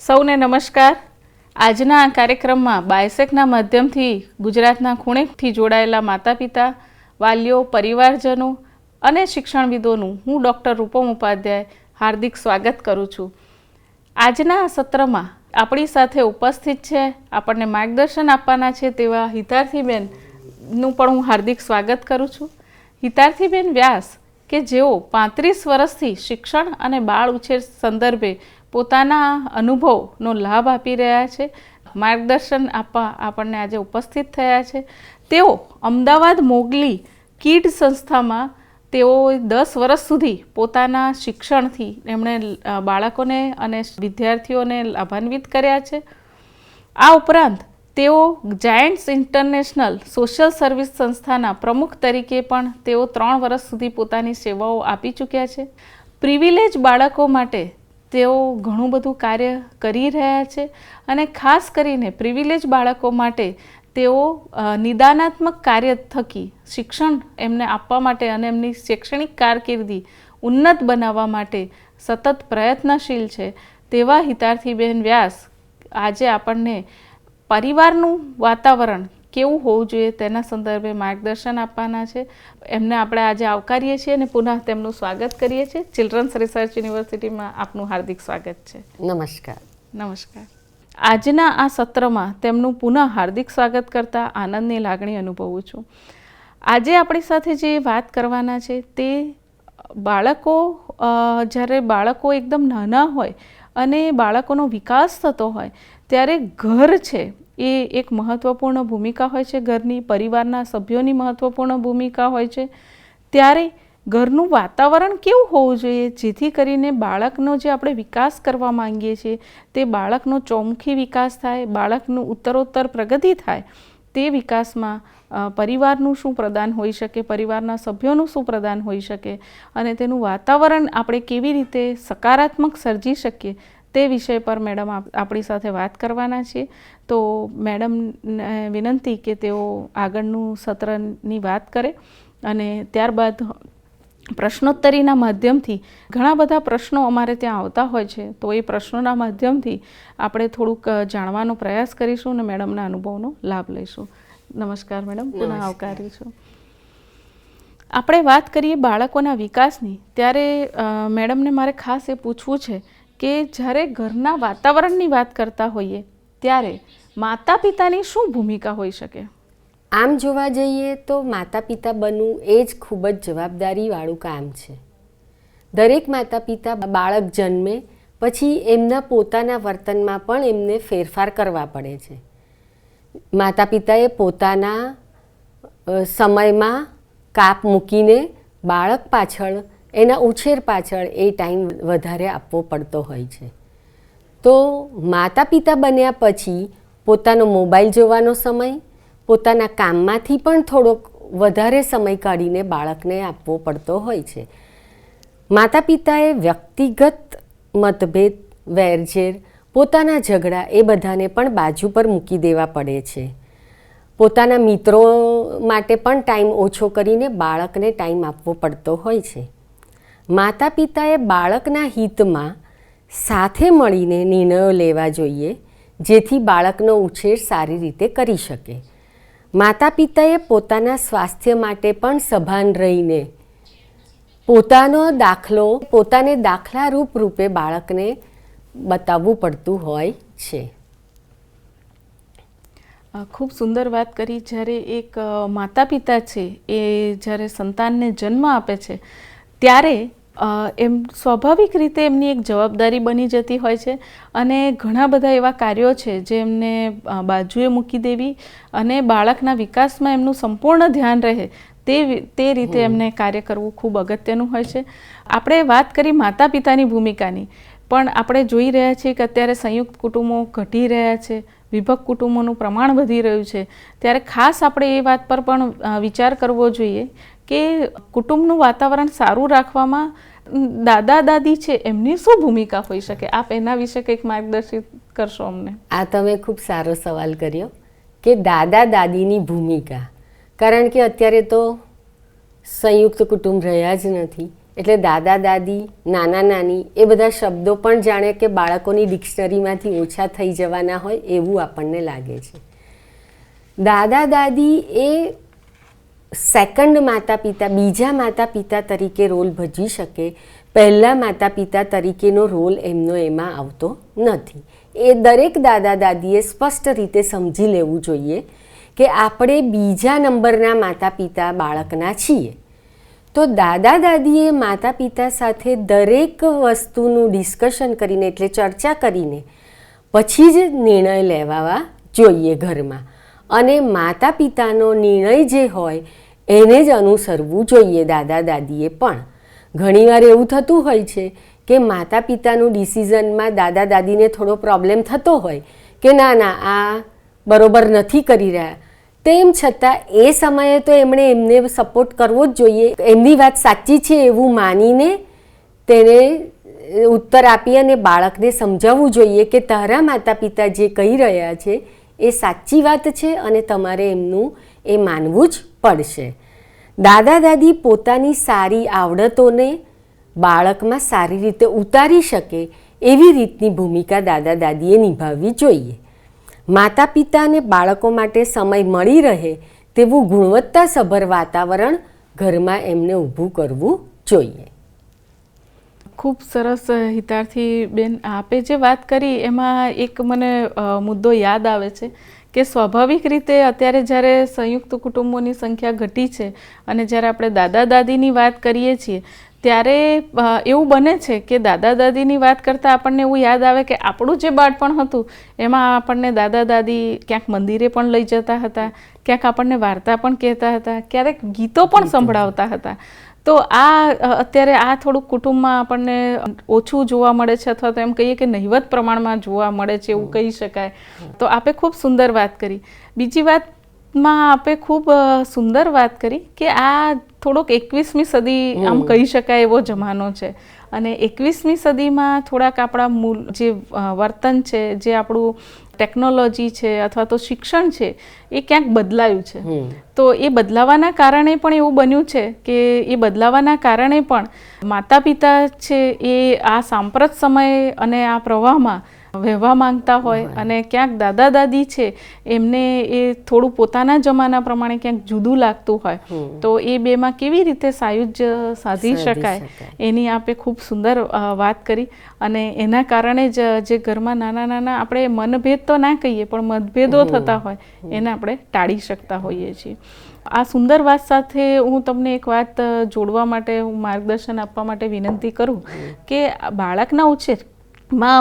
સૌને નમસ્કાર. આજના આ કાર્યક્રમમાં બાયસેકના માધ્યમથી ગુજરાતના ખૂણેથી જોડાયેલા માતા પિતા, વાલીઓ, પરિવારજનો અને શિક્ષણવિદોનું હું ડૉક્ટર રૂપમ ઉપાધ્યાય હાર્દિક સ્વાગત કરું છું. આજના આ સત્રમાં આપણી સાથે ઉપસ્થિત છે, આપણને માર્ગદર્શન આપવાના છે તેવા હિતાર્થીબેનનું પણ હું હાર્દિક સ્વાગત કરું છું. હિતાર્થીબેન વ્યાસ કે જેઓ 35 વર્ષથી શિક્ષણ અને બાળ ઉછેર સંદર્ભે પોતાના અનુભવનો લાભ આપી રહ્યા છે, માર્ગદર્શન આપવા આપણને આજે ઉપસ્થિત થયા છે. તેઓ અમદાવાદ મોગલી કિડ સંસ્થામાં તેઓ 10 વર્ષ સુધી પોતાના શિક્ષણથી એમણે બાળકોને અને વિદ્યાર્થીઓને લાભાન્વિત કર્યા છે. આ ઉપરાંત તેઓ જાયન્ટ્સ ઇન્ટરનેશનલ સોશિયલ સર્વિસ સંસ્થાના પ્રમુખ તરીકે પણ તેઓ 3 વર્ષ સુધી પોતાની સેવાઓ આપી ચૂક્યા છે. પ્રિવિલેજ બાળકો માટે તેઓ ઘણું બધું કાર્ય કરી રહ્યા છે અને ખાસ કરીને પ્રિવિલેજ બાળકો માટે તેઓ નિદાનાત્મક કાર્ય થકી શિક્ષણ એમને આપવા માટે અને એમની શૈક્ષણિક કારકિર્દી ઉન્નત બનાવવા માટે સતત પ્રયત્નશીલ છે. તેવા હિતાર્થીબેન વ્યાસ આજે આપણને પરિવારનું વાતાવરણ કેવું હોવું જોઈએ તેના સંદર્ભે માર્ગદર્શન આપવાના છે. એમને આપણે આજે આવકારીએ છીએ અને પુનઃ તેમનું સ્વાગત કરીએ છીએ. ચિલ્ડ્રન્સ રિસર્ચ યુનિવર્સિટીમાં આપનું હાર્દિક સ્વાગત છે. નમસ્કાર. નમસ્કાર. આજના આ સત્રમાં તેમનું પુનઃ હાર્દિક સ્વાગત કરતા આનંદની લાગણી અનુભવું છું. આજે આપણી સાથે જે વાત કરવાના છે તે બાળકો, જ્યારે બાળકો એકદમ નાના હોય અને બાળકોનો વિકાસ થતો હોય ત્યારે ઘર છે એ એક મહત્ત્વપૂર્ણ ભૂમિકા હોય છે. ઘરની પરિવારના સભ્યોની મહત્ત્વપૂર્ણ ભૂમિકા હોય છે. ત્યારે ઘરનું વાતાવરણ કેવું હોવું જોઈએ જેથી કરીને બાળકનો જે આપણે વિકાસ કરવા માંગીએ છીએ તે બાળકનો ચોમુખી વિકાસ થાય, બાળકનું ઉત્તરોત્તર પ્રગતિ થાય. તે વિકાસમાં પરિવારનું શું પ્રદાન હોઈ શકે, પરિવારના સભ્યોનું શું પ્રદાન હોઈ શકે અને તેનું વાતાવરણ આપણે કેવી રીતે સકારાત્મક સર્જી શકીએ તે વિષય પર મેડમ આપણી સાથે વાત કરવાના છીએ. તો મેડમને વિનંતી કે તેઓ આગળનું સત્રની વાત કરે અને ત્યારબાદ પ્રશ્નોત્તરીના માધ્યમથી ઘણા બધા પ્રશ્નો અમારે ત્યાં આવતા હોય છે, તો એ પ્રશ્નોના માધ્યમથી આપણે થોડુંક જાણવાનો પ્રયાસ કરીશું અને મેડમના અનુભવનો લાભ લઈશું. નમસ્કાર મેડમ, પુનઃ આવકારી છું. આપણે વાત કરીએ બાળકોના વિકાસની, ત્યારે મેડમને મારે ખાસ એ પૂછવું છે કે જ્યારે ઘરના વાતાવરણની વાત કરતા હોઈએ ત્યારે માતા પિતાની શું ભૂમિકા હોઈ શકે? આમ જોવા જઈએ તો માતા પિતા બનવું એ જ ખૂબ જ જવાબદારીવાળું કામ છે. દરેક માતા પિતા બાળક જન્મે પછી એમના પોતાના વર્તનમાં પણ એમને ફેરફાર કરવા પડે છે. માતા પિતાએ પોતાના સમયમાં કાપ મૂકીને બાળક પાછળ, એના ઉછેર પાછળ એ ટાઈમ વધારે આપવો પડતો હોય છે. તો માતા પિતા બન્યા પછી પોતાનો મોબાઈલ જોવાનો સમય, પોતાના કામમાંથી પણ થોડોક વધારે સમય કાઢીને બાળકને આપવો પડતો હોય છે. માતા પિતાએ વ્યક્તિગત મતભેદ, વેરઝેર, પોતાના ઝઘડા એ બધાને પણ બાજુ પર મૂકી દેવા પડે છે. પોતાના મિત્રો માટે પણ ટાઈમ ઓછો કરીને બાળકને ટાઈમ આપવો પડતો હોય છે. માતા પિતાએ બાળકના હિતમાં સાથે મળીને નિર્ણયો લેવા જોઈએ જેથી બાળકનો ઉછેર સારી રીતે કરી શકે. માતા પિતાએ પોતાના સ્વાસ્થ્ય માટે પણ સભાન રહીને પોતાને દાખલારૂપ રૂપે બાળકને બતાવવું પડતું હોય છે. ખૂબ સુંદર વાત કરી. જ્યારે એક માતા પિતા છે એ જ્યારે સંતાનને જન્મ આપે છે ત્યારે એમ સ્વાભાવિક રીતે એમની એક જવાબદારી બની જતી હોય છે અને ઘણા બધા એવા કાર્યો છે જે એમને બાજુએ મૂકી દેવી અને બાળકના વિકાસમાં એમનું સંપૂર્ણ ધ્યાન રહે તે રીતે એમને કાર્ય કરવું ખૂબ અગત્યનું હોય છે. આપણે વાત કરી માતા પિતાની ભૂમિકાની, પણ આપણે જોઈ રહ્યા છીએ કે અત્યારે સંયુક્ત કુટુંબો ઘટી રહ્યા છે, વિભક્ત કુટુંબોનું પ્રમાણ વધી રહ્યું છે. ત્યારે ખાસ આપણે એ વાત પર પણ વિચાર કરવો જોઈએ કે કુટુંબનું વાતાવરણ સારું રાખવામાં દાદા દાદી છે એમની શું ભૂમિકા હોઈ શકે? આપ એના વિશે કંઈક માર્ગદર્શિત કરશો અમને? આ તમે ખૂબ સારો સવાલ કર્યો કે દાદા દાદીની ભૂમિકા. કારણ કે અત્યારે તો સંયુક્ત કુટુંબ રહ્યા જ નથી એટલે દાદા દાદી, નાના નાની એ બધા શબ્દો પણ જાણે કે બાળકોની ડિક્શનરીમાંથી ઓછા થઈ જવાના હોય એવું આપણને લાગે છે. દાદા દાદી એ સેકન્ડ માતા પિતા, બીજા માતા પિતા તરીકે રોલ ભજવી શકે, પહેલાં માતા પિતા તરીકેનો રોલ એમનો એમાં આવતો નથી. એ દરેક દાદા દાદીએ સ્પષ્ટ રીતે સમજી લેવું જોઈએ કે આપણે બીજા નંબરના માતા પિતા બાળકના છીએ. તો દાદા દાદીએ માતા પિતા સાથે દરેક વસ્તુનું ડિસ્કશન કરીને, એટલે ચર્ચા કરીને પછી જ નિર્ણય લેવા જોઈએ ઘરમાં. અને માતા પિતાનો નિર્ણય જે હોય એને જ અનુસરવું જોઈએ દાદા દાદીએ પણ. ઘણીવાર એવું થતું હોય છે કે માતા પિતાનું ડિસિઝનમાં દાદા દાદીને થોડો પ્રોબ્લેમ થતો હોય કે ના ના આ બરોબર નથી કરી રહ્યા, તેમ છતાં એ સમયે તો એમણે એમને સપોર્ટ કરવો જ જોઈએ. એમની વાત સાચી છે એવું માનીને તેને ઉત્તર આપી અને બાળકને સમજાવવું જોઈએ કે તારા માતા પિતા જે કહી રહ્યા છે એ સાચી વાત છે અને તમારે એમનું એ માનવું જ પડશે. દાદા દાદી પોતાની સારી આવડતોને બાળકમાં સારી રીતે ઉતારી શકે એવી રીતની ભૂમિકા દાદા દાદીએ નિભાવવી જોઈએ. માતા પિતા અને બાળકો માટે સમય મળી રહે તેવું ગુણવત્તાસભર વાતાવરણ ઘરમાં એમને ઊભું કરવું જોઈએ. ખૂબ સરસ હિતાર્થી બેન, આપે જે વાત કરી એમાં એક મને મુદ્દો યાદ આવે છે કે સ્વાભાવિક રીતે અત્યારે જ્યારે સંયુક્ત કુટુંબોની સંખ્યા ઘટી છે અને જ્યારે આપણે દાદા દાદીની વાત કરીએ છીએ ત્યારે એવું બને છે કે દાદા દાદીની વાત કરતાં આપણને એવું યાદ આવે કે આપણું જે બાળપણ હતું એમાં આપણને દાદા દાદી ક્યાંક મંદિરે પણ લઈ જતા હતા, ક્યાંક આપણને વાર્તા પણ કહેતા હતા, ક્યારેક ગીતો પણ સંભળાવતા હતા. તો આ અત્યારે આ થોડુંક કુટુંબમાં આપણને ઓછું જોવા મળે છે, અથવા તો એમ કહીએ કે નહિવત પ્રમાણમાં જોવા મળે છે એવું કહી શકાય. તો આપે ખૂબ સુંદર વાત કરી. બીજી વાતમાં આપે ખૂબ સુંદર વાત કરી કે આ થોડોક 21મી સદી આમ કહી શકાય એવો જમાનો છે અને 21મી સદીમાં થોડાક આપણા મૂળ જે વર્તન છે, જે આપણું ટેકનોલોજી છે અથવા તો શિક્ષણ છે એ ક્યાંક બદલાયું છે. તો એ બદલાવાના કારણે પણ એવું બન્યું છે કે એ બદલાવાના કારણે પણ માતા પિતા છે એ આ સાંપ્રત સમય અને આ પ્રવાહમાં વહેવા માંગતા હોય અને ક્યાંક દાદા દાદી છે એમને એ થોડું પોતાના જમાના પ્રમાણે ક્યાંક જુદું લાગતું હોય, તો એ બેમાં કેવી રીતે સાયુજ્ય સાધી શકાય એની આપે ખૂબ સુંદર વાત કરી. અને એના કારણે જ જે ઘરમાં નાના નાના આપણે મનભેદ તો ના કહીએ પણ મતભેદો થતા હોય એને આપણે ટાળી શકતા હોઈએ છીએ. આ સુંદર વાત સાથે હું તમને એક વાત જોડવા માટે, હું માર્ગદર્શન આપવા માટે વિનંતી કરું કે બાળકના ઉછેરમાં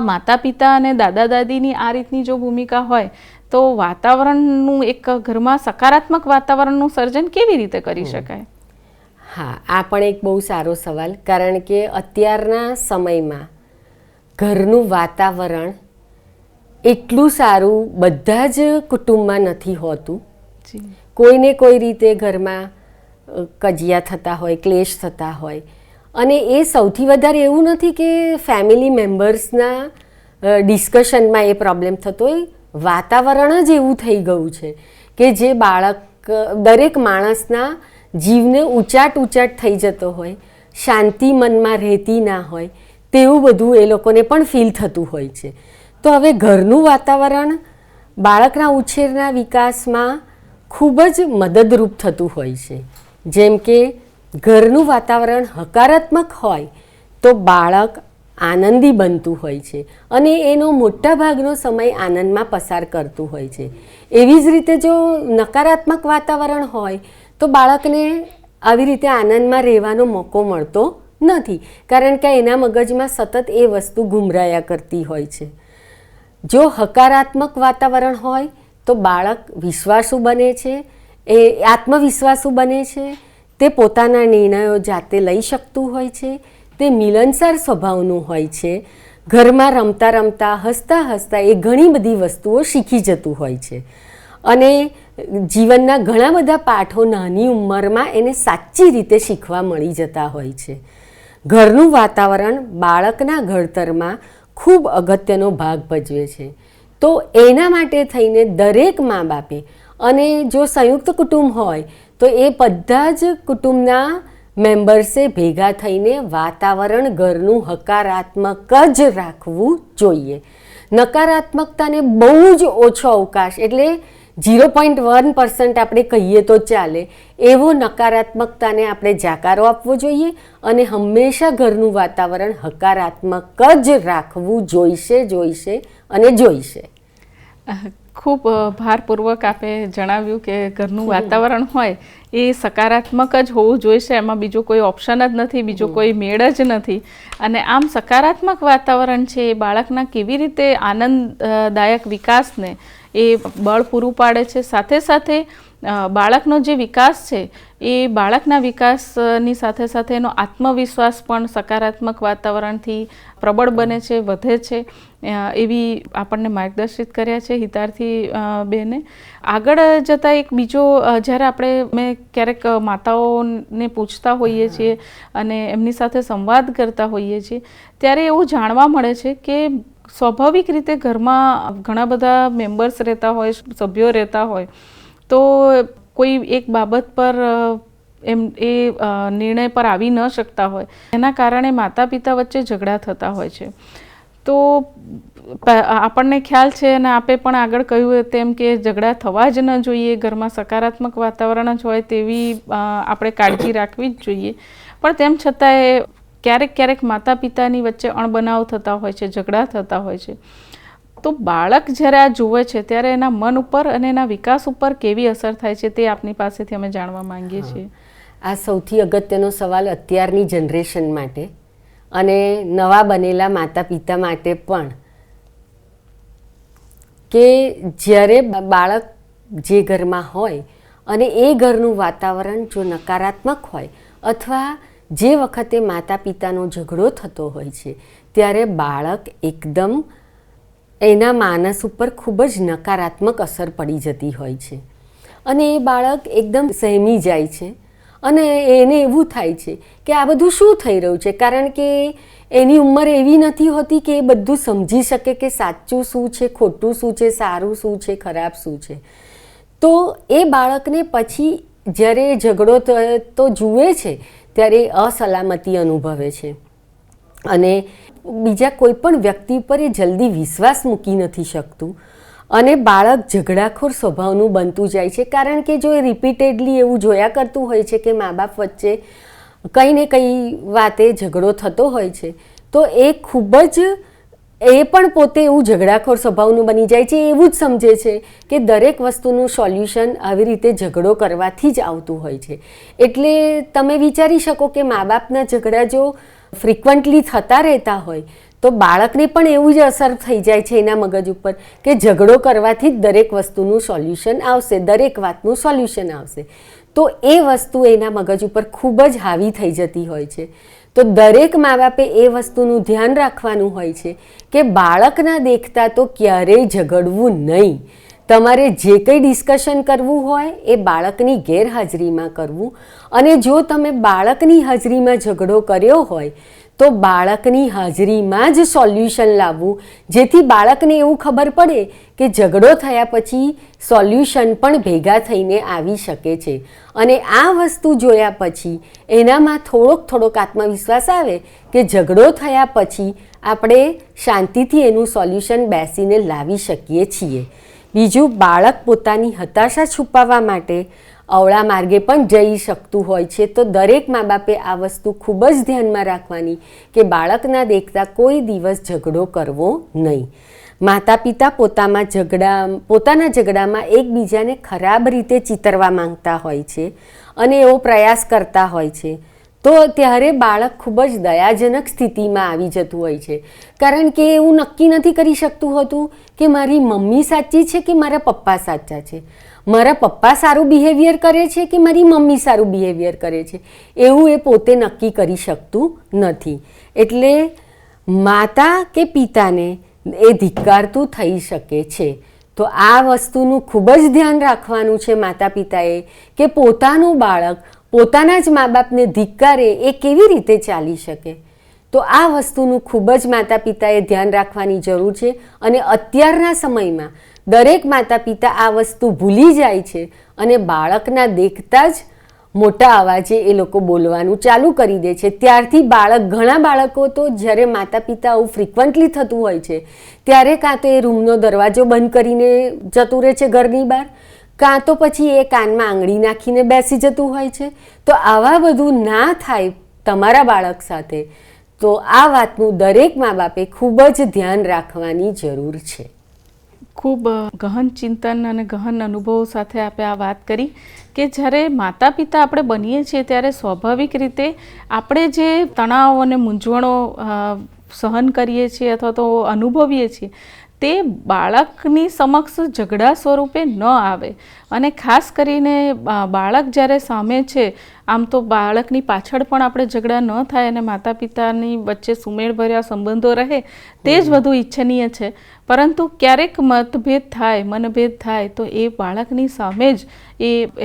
માતા પિતા અને દાદા દાદીની આ રીતની જો ભૂમિકા હોય તો વાતાવરણનું એક ઘરમાં સકારાત્મક વાતાવરણનું સર્જન કેવી રીતે કરી શકાય? હા, આ પણ એક બહુ સારો સવાલ. કારણ કે અત્યારના સમયમાં ઘરનું વાતાવરણ એટલું સારું બધા જ કુટુંબમાં નથી હોતું. કોઈને કોઈ રીતે ઘરમાં કજિયા થતા હોય, ક્લેશ થતા હોય. અને એ સૌથી વધારે એવું નથી કે ફેમિલી મેમ્બર્સના ડિસ્કશનમાં એ પ્રોબ્લેમ થતો હોય, વાતાવરણ જ એવું થઈ ગયું છે કે જે દરેક માણસના જીવને ઉચાટ થઈ જતો હોય, શાંતિ મનમાં રહેતી ના હોય તેવું બધું એ લોકોને પણ ફીલ થતું હોય છે. તો હવે ઘરનું વાતાવરણ બાળકના ઉછેરના વિકાસમાં ખૂબ જ મદદરૂપ થતું હોય છે. જેમ કે ઘરનું વાતાવરણ હકારાત્મક હોય તો બાળક આનંદી બનતું હોય છે અને એનો મોટા ભાગનો સમય આનંદમાં પસાર કરતું હોય છે. એવી જ રીતે જો નકારાત્મક વાતાવરણ હોય તો બાળકને આવી રીતે આનંદમાં રહેવાનો મોકો મળતો નથી, કારણ કે એના મગજમાં સતત એ વસ્તુ ઘૂમરાયા કરતી હોય છે. જો હકારાત્મક વાતાવરણ હોય તો બાળક વિશ્વાસુ બને છે, એ આત્મવિશ્વાસુ બને છે, તે પોતાના નિર્ણયો જાતે લઈ શકતું હોય છે, તે મિલનસાર સ્વભાવનું હોય છે. ઘરમાં રમતા રમતા, હસતા હસતા એ ઘણી બધી વસ્તુઓ શીખી જતું હોય છે અને જીવનના ઘણા બધા પાઠો નાની ઉંમરમાં એને સાચી રીતે શીખવા મળી જતા હોય છે. ઘરનું વાતાવરણ બાળકના ઘડતરમાં ખૂબ અગત્યનો ભાગ ભજવે છે. તો એના માટે થઈને દરેક મા બાપે, અને જો સંયુક્ત કુટુંબ હોય તો એ બધા જ કુટુંબના મેમ્બર્સે ભેગા થઈને વાતાવરણ ઘરનું હકારાત્મક જ રાખવું જોઈએ. નકારાત્મકતાને બહુ જ ઓછો અવકાશ, એટલે 0.1% આપણે કહીએ તો ચાલે એવો નકારાત્મકતાને આપણે જાકારો આપવો જોઈએ અને હંમેશા ઘરનું વાતાવરણ હકારાત્મક જ રાખવું જોઈશે અને જોઈશે. ખૂબ ભારપૂર્વક આપે જણાવ્યું કે ઘરનું વાતાવરણ હોય એ સકારાત્મક જ હોવું જોઈશે, એમાં બીજો કોઈ ઓપ્શન જ નથી, બીજો કોઈ મેળ જ નથી. અને આમ સકારાત્મક વાતાવરણ છે એ બાળકના કેવી રીતે આનંદદાયક વિકાસને એ બળ પૂરું પાડે છે. સાથે સાથે બાળકનો જે વિકાસ છે એ બાળકના વિકાસની સાથે સાથે એનો આત્મવિશ્વાસ પણ સકારાત્મક વાતાવરણથી પ્રબળ બને છે, વધે છે, એવી આપણને માર્ગદર્શિત કર્યા છે હિતાર્થી બેને. આગળ જતાં એક બીજો, જ્યારે મેં ક્યારેક માતાઓને પૂછતા હોઈએ છીએ અને એમની સાથે સંવાદ કરતા હોઈએ છીએ ત્યારે એવું જાણવા મળે છે કે સ્વાભાવિક રીતે ઘરમાં ઘણા બધા મેમ્બર્સ રહેતા હોય, સભ્યો રહેતા હોય, તો કોઈ એક બાબત પર એ નિર્ણય પર આવી ન શકતા હોય, એના કારણે માતા પિતા વચ્ચે ઝઘડા થતા હોય છે. તો આપણને ખ્યાલ છે અને આપે પણ આગળ કહ્યું તેમ કે ઝઘડા થવા જ ન જોઈએ, ઘરમાં સકારાત્મક વાતાવરણ જ હોય તેવી આપણે કાળજી રાખવી જ જોઈએ. પણ તેમ છતાંય ક્યારેક માતા પિતાની વચ્ચે અણબનાવ થતા હોય છે, ઝઘડા થતા હોય છે. તો બાળક જ્યારે આ જુએ છે ત્યારે એના મન ઉપર અને એના વિકાસ ઉપર કેવી અસર થાય છે તે આપની પાસેથી અમે જાણવા માંગીએ છીએ. આ સૌથી અગત્યનો સવાલ અત્યારની જનરેશન માટે અને નવા બનેલા માતા પિતા માટે પણ, કે જ્યારે બાળક જે ઘરમાં હોય અને એ ઘરનું વાતાવરણ જો નકારાત્મક હોય અથવા જે વખતે માતા પિતાનો ઝઘડો થતો હોય છે ત્યારે બાળક એકદમ એના માનસ ઉપર ખૂબ જ નકારાત્મક અસર પડી જતી હોય છે અને એ બાળક એકદમ સહેમી જાય છે અને એને એવું થાય છે કે આ બધું શું થઈ રહ્યું છે, કારણ કે એની ઉંમર એવી નથી હોતી કે એ બધું સમજી શકે કે સાચું શું છે, ખોટું શું છે, સારું શું છે, ખરાબ શું છે. તો એ બાળકને પછી જ્યારે ઝઘડો તો જુએ છે ત્યારે અસલામતી અનુભવે છે અને બીજા કોઈ પણ વ્યક્તિ પર એ જલ્દી વિશ્વાસ મૂકી નથી શકતું અને બાળક ઝઘડાખોર સ્વભાવનું બનતું જાય છે. કારણ કે જો એ રિપીટેડલી એવું જોયા કરતું હોય છે કે મા બાપ વચ્ચે કંઈ ને કંઈ વાતે ઝઘડો થતો હોય છે તો એ ખૂબ જ એ પણ પોતે એવું ઝઘડાખોર સ્વભાવનું બની જાય છે. એવું જ સમજે છે કે દરેક વસ્તુનું સોલ્યુશન આવી રીતે ઝઘડો કરવાથી જ આવતું હોય છે. એટલે તમે વિચારી શકો કે મા બાપના ઝઘડા જો ફ્રિકવન્ટલી થતા રહેતા હોય તો બાળકને પણ એવું જ અસર થઈ જાય છે એના મગજ ઉપર કે ઝઘડો કરવાથી જ દરેક વસ્તુનું સોલ્યુશન આવશે, દરેક વાતનું સોલ્યુશન આવશે. તો એ વસ્તુ એના મગજ ઉપર ખૂબ જ હાવી થઈ જતી હોય છે. તો દરેક મા બાપે એ વસ્તુનું ધ્યાન રાખવાનું હોય છે કે બાળકના દેખતા તો ક્યારેય ઝઘડવું નહીં. તમારે જે કંઈ ડિસ્કશન કરવું હોય એ બાળકની ગેરહાજરીમાં કરવું અને જો તમે બાળકની હાજરીમાં ઝઘડો કર્યો હોય તો બાળકની હાજરીમાં જ સોલ્યુશન લાવવું, જેથી બાળકને એવું ખબર પડે કે ઝઘડો થયા પછી સોલ્યુશન પણ ભેગા થઈને આવી શકે છે. અને આ વસ્તુ જોયા પછી એનામાં થોડોક આત્મવિશ્વાસ આવે કે ઝઘડો થયા પછી આપણે શાંતિથી એનું સોલ્યુશન બેસીને લાવી શકીએ છીએ. બીજું, બાળક પોતાની હતાશા છુપાવવા માટે અવળા માર્ગે પણ જઈ શકતું હોય છે. તો દરેક મા બાપે આ વસ્તુ ખૂબ જ ધ્યાનમાં રાખવાની કે બાળકના દેખતા કોઈ દિવસ ઝઘડો કરવો નહીં. માતા પિતા પોતાના ઝઘડામાં એકબીજાને ખરાબ રીતે ચિતરવા માંગતા હોય છે અને એવો પ્રયાસ કરતા હોય છે. તો ત્યારે બાળક ખૂબ જ દયાજનક સ્થિતિમાં આવી જતું હોય છે, કારણ કે એવું નક્કી નથી કરી શકતું હોતું કે મારી મમ્મી સાચી છે કે મારા પપ્પા સાચા છે, મારા પપ્પા સારું બિહેવિયર કરે છે કે મારી મમ્મી સારું બિહેવિયર કરે છે, એવું એ પોતે નક્કી કરી શકતું નથી. એટલે માતા કે પિતાને એ ધિક્કારતું થઈ શકે છે. તો આ વસ્તુનું ખૂબ જ ધ્યાન રાખવાનું છે માતા પિતાએ કે પોતાનું બાળક પોતાના જ મા બાપને ધિક્કારે એ કેવી રીતે ચાલી શકે. તો આ વસ્તુનું ખૂબ જ માતા પિતાએ ધ્યાન રાખવાની જરૂર છે અને અત્યારના સમયમાં દરેક માતા પિતા આ વસ્તુ ભૂલી જાય છે અને બાળકના દેખતા જ મોટા અવાજે એ લોકો બોલવાનું ચાલુ કરી દે છે. ત્યારથી ઘણા બાળકો તો જ્યારે માતા પિતા આવું ફ્રિકવન્ટલી થતું હોય છે ત્યારે કાં તો એ રૂમનો દરવાજો બંધ કરીને જતું રહે છે ઘરની બહાર, કાં તો પછી એ કાનમાં આંગળી નાખીને બેસી જતું હોય છે. તો આવા બધું ના થાય તમારા બાળક સાથે, તો આ વાતનું દરેક મા બાપે ખૂબ જ ધ્યાન રાખવાની જરૂર છે. ખૂબ ગહન ચિંતન અને ગહન અનુભવો સાથે આપણે આ વાત કરી કે જ્યારે માતા પિતા આપણે બનીએ છીએ ત્યારે સ્વાભાવિક રીતે આપણે જે તણાવ અને મૂંઝવણો સહન કરીએ છીએ અથવા તો અનુભવીએ છીએ તે બાળકની સમક્ષ ઝઘડા સ્વરૂપે ન આવે. અને ખાસ કરીને બાળક જ્યારે સામે છે, આમ તો બાળકની પાછળ પણ આપણે ઝઘડા ન થાય અને માતા પિતાની વચ્ચે સુમેળભર્યા સંબંધો રહે તે જ વધુ ઈચ્છનીય છે. પરંતુ ક્યારેક મતભેદ થાય, મનભેદ થાય તો એ બાળકની સામે જ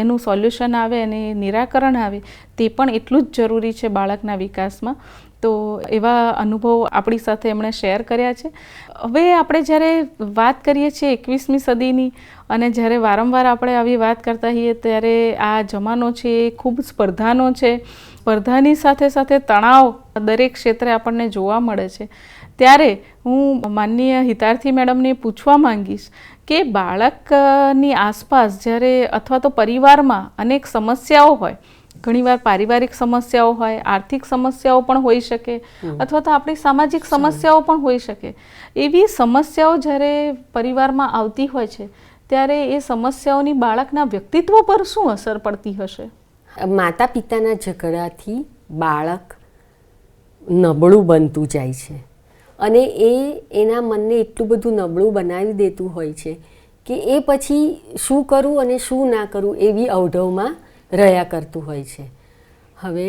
એનું સોલ્યુશન આવે અને નિરાકરણ આવે તે પણ એટલું જ જરૂરી છે બાળકના વિકાસમાં. તો એવા અનુભવો આપણી સાથે એમણે શેર કર્યા છે. હવે આપણે જ્યારે વાત કરીએ છીએ 21મી સદીની અને જ્યારે વારંવાર આપણે આવી વાત કરતા હોઈએ ત્યારે આ જમાનો છે એ ખૂબ સ્પર્ધાનો છે. સ્પર્ધાની સાથે સાથે તણાવ દરેક ક્ષેત્રે આપણને જોવા મળે છે. ત્યારે હું માનનીય હિતાર્થી મેડમને પૂછવા માંગીશ કે બાળકની આસપાસ જ્યારે અથવા તો પરિવારમાં અનેક સમસ્યાઓ હોય, ઘણીવાર પારિવારિક સમસ્યાઓ હોય, આર્થિક સમસ્યાઓ પણ હોઈ શકે અથવા તો આપણી સામાજિક સમસ્યાઓ પણ હોઈ શકે. એવી સમસ્યાઓ જ્યારે પરિવારમાં આવતી હોય છે ત્યારે એ સમસ્યાઓની બાળકના વ્યક્તિત્વ પર શું અસર પડતી હશે? માતા પિતાના ઝઘડાથી બાળક નબળું બનતું જાય છે અને એના મનને એટલું બધું નબળું બનાવી દેતું હોય છે કે એ પછી શું કરું અને શું ના કરું એવી અવઢવમાં રહ્યા કરતું હોય છે. હવે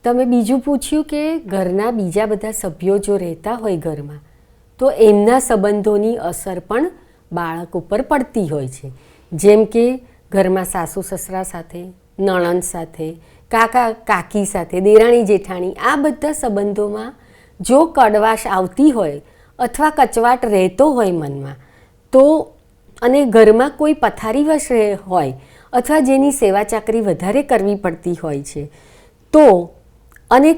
તમે બીજું પૂછ્યું કે ઘરના બીજા બધા સભ્યો જો રહેતા હોય ઘરમાં તો એમના સંબંધોની અસર પણ બાળક ઉપર પડતી હોય છે. જેમ કે ઘરમાં સાસુ સસરા સાથે, નણંદ સાથે, કાકા કાકી સાથે, દેરાણી જેઠાણી, આ બધા સંબંધોમાં જો કડવાશ આવતી હોય અથવા કચવાટ રહેતો હોય મનમાં તો, અને ઘરમાં કોઈ પથારીવશ હોય અથવા જેની સેવા ચાકરી વધારે કરવી પડતી હોય છે તો, અને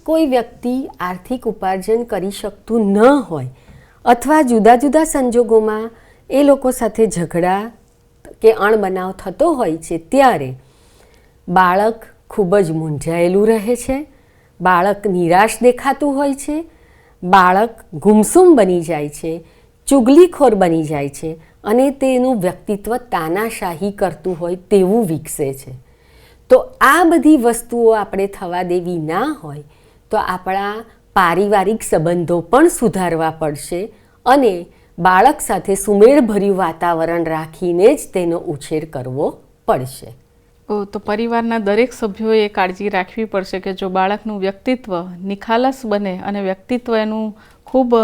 કોઈ વ્યક્તિ આર્થિક ઉપાર્જન કરી શકતું ન હોય અથવા જુદા જુદા સંજોગોમાં એ લોકો સાથે ઝઘડા કે અણબનાવ થતો હોય છે ત્યારે બાળક ખૂબ જ મૂંઝાયેલું રહે છે, બાળક નિરાશ દેખાતું હોય છે, બાળક ગુમસુમ બની જાય છે, ચુગલીખોર બની જાય છે અને તેનું વ્યક્તિત્વ તાનાશાહી કરતું હોય તેવું વિકસે છે. તો આ બધી વસ્તુઓ આપણે થવા દેવી ના હોય તો આપણા પારિવારિક સંબંધો પણ સુધારવા પડશે અને બાળક સાથે સુમેળભર્યું વાતાવરણ રાખીને જ તેનો ઉછેર કરવો પડશે. તો પરિવારના દરેક સભ્યોએ કાળજી રાખવી પડશે કે જો બાળકનું વ્યક્તિત્વ નિખાલસ બને અને વ્યક્તિત્વ એનું ખૂબ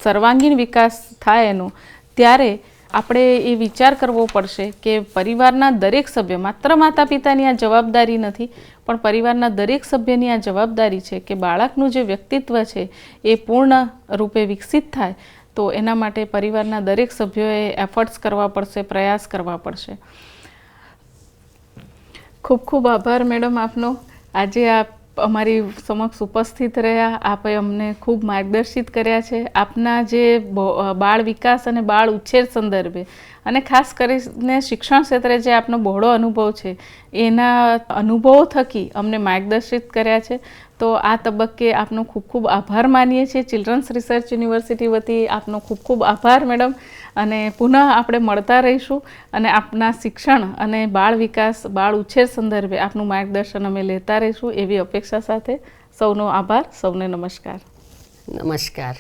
સર્વાંગીણ વિકાસ થાય એનું, ત્યારે આપણે એ વિચાર કરવો પડશે કે પરિવારના દરેક સભ્ય, માત્ર માતા પિતાની આ જવાબદારી નથી પણ પરિવારના દરેક સભ્યની આ જવાબદારી છે કે બાળકનું જે વ્યક્તિત્વ છે એ પૂર્ણ રૂપે વિકસિત થાય. તો એના માટે પરિવારના દરેક સભ્યોએ એફર્ટ્સ કરવા પડશે, પ્રયાસ કરવા પડશે. ખૂબ ખૂબ આભાર મેડમ આપનો. આજે આપ અમારી સમક્ષ ઉપસ્થિત રહ્યા, આપે અમને ખૂબ માર્ગદર્શિત કર્યા છે. આપના જે બાળ વિકાસ અને બાળ ઉછેર સંદર્ભે અને ખાસ કરીને શિક્ષણ ક્ષેત્રે જે આપનો બહોળો અનુભવ છે એના અનુભવો થકી અમને માર્ગદર્શિત કર્યા છે. તો આ તબક્કે આપનો ખૂબ ખૂબ આભાર માનીએ છીએ. ચિલ્ડ્રન્સ રિસર્ચ યુનિવર્સિટી વતી આપનો ખૂબ ખૂબ આભાર મેડમ. અને પુનઃ આપણે મળતા રહીશું અને આપના શિક્ષણ અને બાળ વિકાસ, બાળ ઉછેર સંદર્ભે આપનું માર્ગદર્શન અમે લેતા રહીશું એવી અપેક્ષા સાથે સૌનો આભાર. સૌને નમસ્કાર. નમસ્કાર.